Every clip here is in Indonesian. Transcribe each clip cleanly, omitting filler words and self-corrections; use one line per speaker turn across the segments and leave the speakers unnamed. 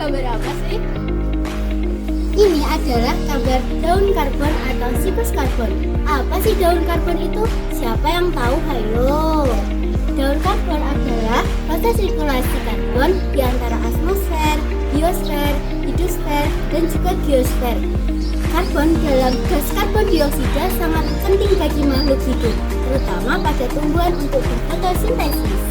gambar apa sih?
Ini adalah gambar daun karbon atau siklus karbon. Apa sih daun karbon itu? Siapa yang tahu? Hayo. Daun karbon adalah proses sirkulasi karbon di antara atmosfer, biosfer, hidrosfer, dan juga geosfer. Karbon dalam gas karbon dioksida sangat penting bagi makhluk hidup, terutama pada tumbuhan untuk berfotosintesis.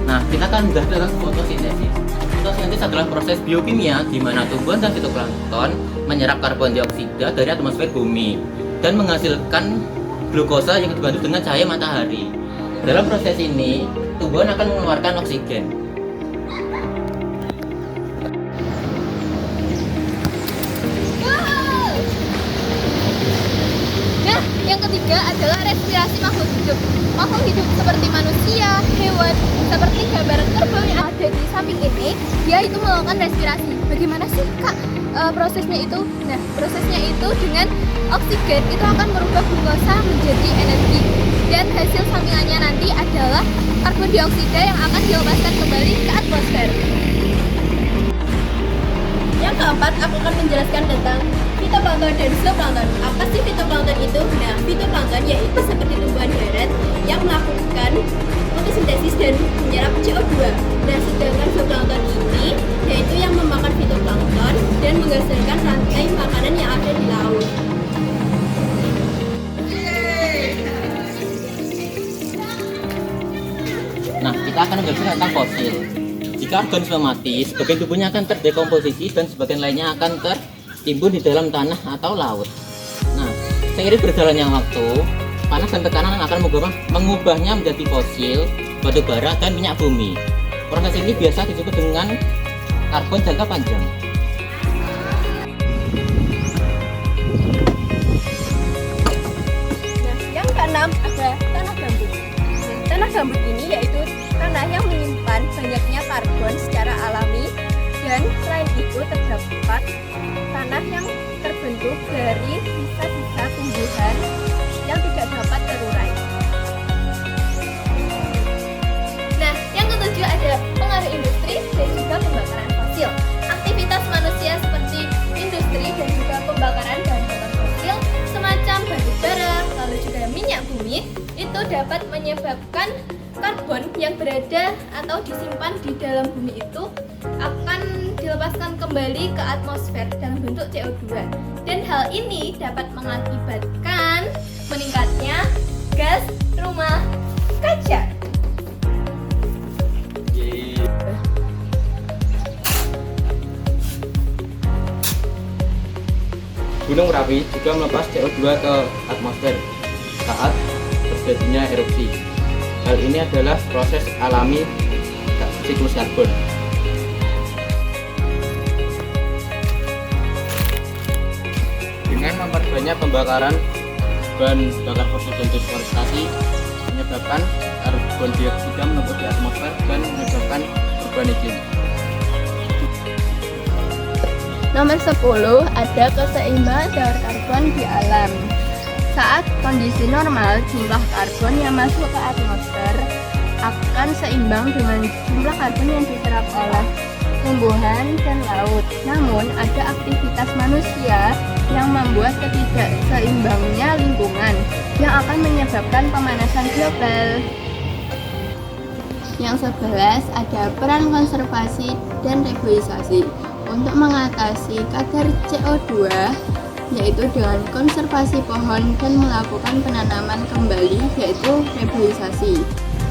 Nah, kita kan sudah dalam fotosintesis. Fotosintesis adalah proses biokimia di mana tumbuhan dan fitoplankton menyerap karbon dioksida dari atmosfer bumi dan menghasilkan glukosa yang dibantu dengan cahaya matahari. Dalam proses ini, tumbuhan akan mengeluarkan oksigen.
Nah, yang ketiga adalah respirasi makhluk hidup. Makhluk hidup seperti manusia, hewan, seperti gambaran kerbau yang ada di samping ini, dia itu melakukan respirasi. Bagaimana sih Kak prosesnya itu? Nah, prosesnya itu dengan oksigen itu akan merubah glukosa menjadi energi. Dan hasil sampingannya nanti adalah karbon dioksida yang akan dilepaskan kembali ke atmosfer. Yang keempat, aku akan menjelaskan tentang fitoplankton dan zooplankton. Apa sih fitoplankton itu? Nah, fitoplankton yaitu seperti tumbuhan darat yang melakukan fotosintesis dan menyerap CO2. Nah, sedangkan zooplankton ini yaitu yang memakan fitoplankton dan menghasilkan rantai makanan yang ada di laut.
Nah, kita akan menjelaskan tentang fosil. Jika organisme mati, sebagian tubuhnya akan terdekomposisi dan sebagian lainnya akan tertimbun di dalam tanah atau laut. Nah, seiring berjalannya waktu, panas dan tekanan akan mengubahnya menjadi fosil, batu bara, dan minyak bumi. Proses ini biasa disebut dengan karbon jangka panjang.
Nah, yang keenam ada tanah gambut. Nah, tanah gambut ini yaitu tanah yang menyimpan banyaknya karbon secara alami, dan selain itu terdapat tanah yang terbentuk dari sisa-sisa tumbuhan yang tidak dapat terurai. Nah, yang ketujuh ada pengaruh industri dan juga pembakaran fosil. Aktivitas manusia seperti industri dan juga pembakaran bahan bakar fosil semacam batu bara, lalu juga minyak bumi itu dapat menyebabkan karbon yang berada atau disimpan di dalam bumi itu akan dilepaskan kembali ke atmosfer dalam bentuk CO2. Dan hal ini dapat mengakibatkan meningkatnya gas rumah kaca.
Gunung Merapi juga melepas CO2 ke atmosfer saat terjadinya erupsi. Hal ini adalah proses alami siklus karbon. Dengan memperbanyak pembakaran bahan bakar fosil dan deforestasi menyebabkan karbon dioksida menumpuk di atmosfer dan menyebabkan perubahan iklim.
Nomor 10 ada keseimbangan kadar karbon di alam. Saat kondisi normal, jumlah karbon yang masuk ke atmosfer akan seimbang dengan jumlah karbon yang diserap oleh tumbuhan dan laut. Namun, ada aktivitas manusia yang membuat ketidakseimbangnya lingkungan yang akan menyebabkan pemanasan global. Yang 11 ada peran konservasi dan reboisasi. Untuk mengatasi kadar CO2 yaitu dengan konservasi pohon dan melakukan penanaman kembali yaitu reboisasi.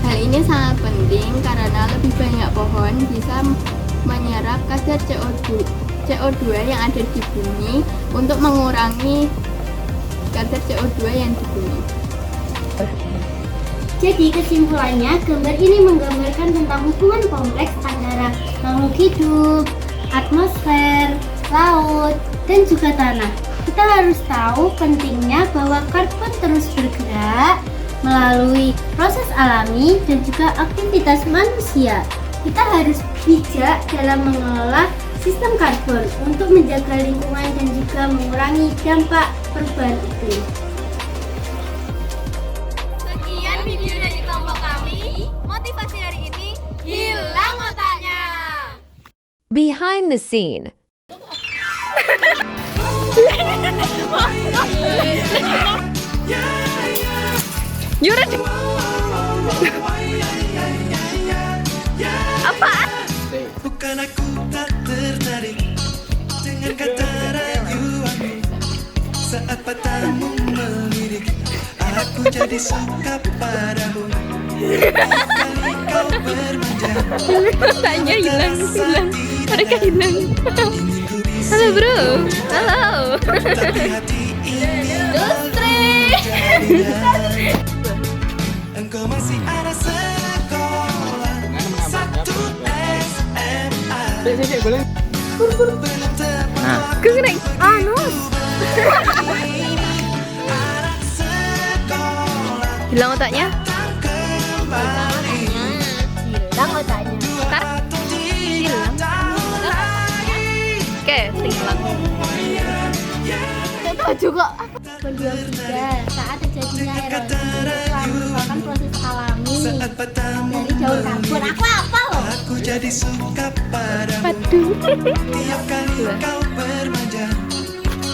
Hal ini sangat penting karena lebih banyak pohon bisa menyerap kadar CO2 yang ada di bumi untuk mengurangi kadar CO2 yang di bumi.
Jadi kesimpulannya, gambar ini menggambarkan tentang hubungan kompleks antara makhluk hidup, atmosfer, laut, dan juga tanah. Kita harus tahu pentingnya bahwa karbon terus bergerak melalui proses alami dan juga aktivitas manusia. Kita harus bijak dalam mengelola sistem karbon untuk menjaga lingkungan dan juga mengurangi dampak perubahan iklim.
Sekian video dari kelompok kami. Motivasi hari ini
Behind the scene.
Yura. Apaan?
Bukan aku tak tertarik dengan kata rayuanmu. Saat matamu melirik, aku jadi suka padamu. Kali kau bermanja,
Tanya hilang. Mereka hilang. Halo bro. Halo.
tapi hati ini
Industri.
engkau masih ada sekolah satu SMA. Belum tepat
Nah,
Kenek. Anus.
anak sekolah
Hilang otaknya.
kembali.
Hilang otaknya.
Ntar. Hilang. Oke, hilang.
Saya tahu juga berjuang juga saat terjadinya erosi telah merupakan proses alami
Saat matamu
dari daun karbon. Aku apa loh?
aku jadi suka padamu. Tiap kali kau bermanja,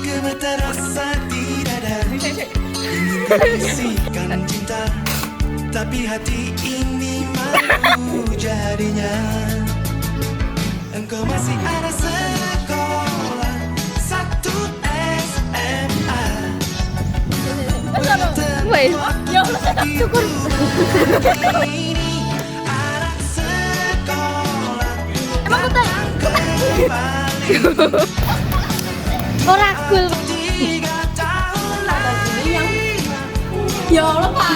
gemetar rasa di dada. Ingin bisikan cinta, tapi hati ini malu jadinya. Engkau masih ada sekolah satu SMA.
Wait.
Syukur. Ini anak sekolah
Emang betul?
kembali.
Oragul.
3 tahun lagi.
Ya Allah, Pak.